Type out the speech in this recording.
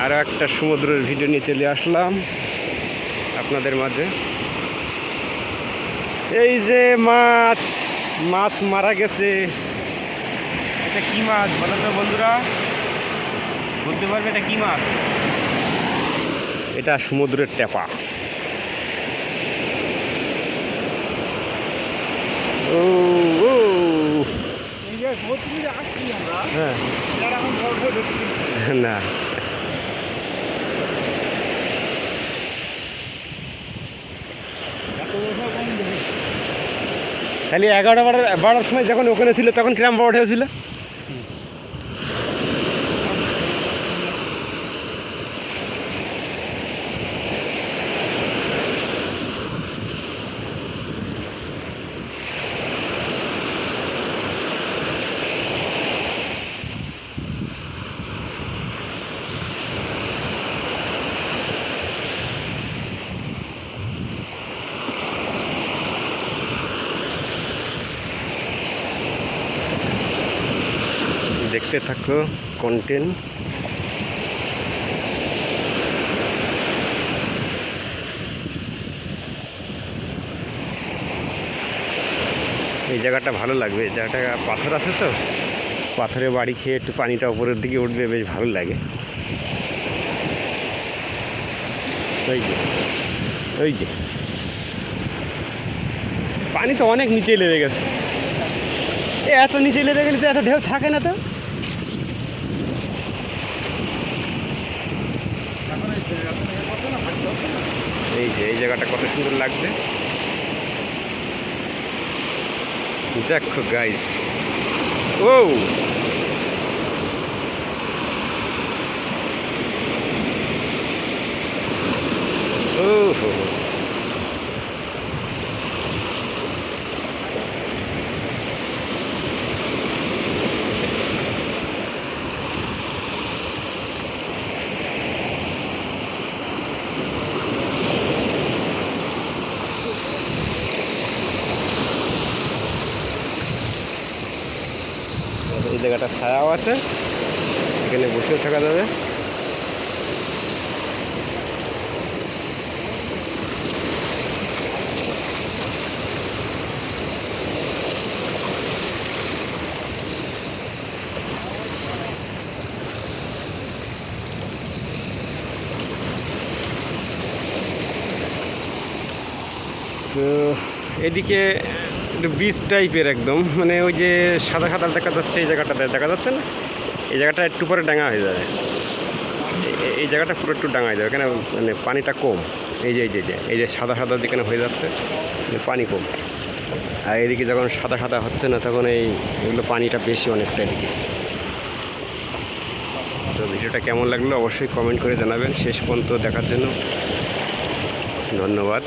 আরও একটা সমুদ্রের ভিডিও নিয়ে চলে আসলাম আপনাদের মাঝে। এই যে মাছ মাছ মারা গেছে, এটা কি মাছ বলো তো বন্ধুরা, বলতে পারবে এটা কি মাছ? এটা সমুদ্রের টেপা। ও ও হ্যাঁ না, খালি 11-12টার সময় যখন ওখানে ছিল তখন কিরম বড় হয়েছিল। দেখতে থাকো কন্টেন্ট। এই জায়গাটা ভালো লাগবে, এই জায়গাটা পাথর আছে তো, পাথরে বাড়ি খেয়ে একটু পানিটা উপরের দিকে উঠবে, বেশ ভালো লাগে। ওই যে ওই যে পানি তো অনেক নিচে লেগে গেছে, এত নিচে লেগে গেলে তো এত ঢেউ থাকে না তো। এই যে এই জায়গাটা কত সুন্দর লাগছে, দেখো গাইস। ও ও হো এই জায়গাটা ছায়াও আছে, এখানে বসেও থাকা যাবে। তো এদিকে একটু বিচ টাইপের একদম, মানে ওই যে সাদা সাদা দেখা যাচ্ছে, এই জায়গাটাতে দেখা যাচ্ছে না, এই জায়গাটা একটু পরে ডাঙা হয়ে যাবে, এই জায়গাটা পুরো একটু ডাঙা হয়ে যাবে, কেন মানে পানিটা কম। এই যে এই যে সাদা সাদা যেখানে হয়ে যাচ্ছে পানি কম, আর এদিকে যখন সাদা সাদা হচ্ছে না তখন এগুলো পানিটা বেশি অনেকটা এদিকে। তো ভিডিওটা কেমন লাগলো অবশ্যই কমেন্ট করে জানাবেন। শেষ পর্যন্ত দেখার জন্য ধন্যবাদ।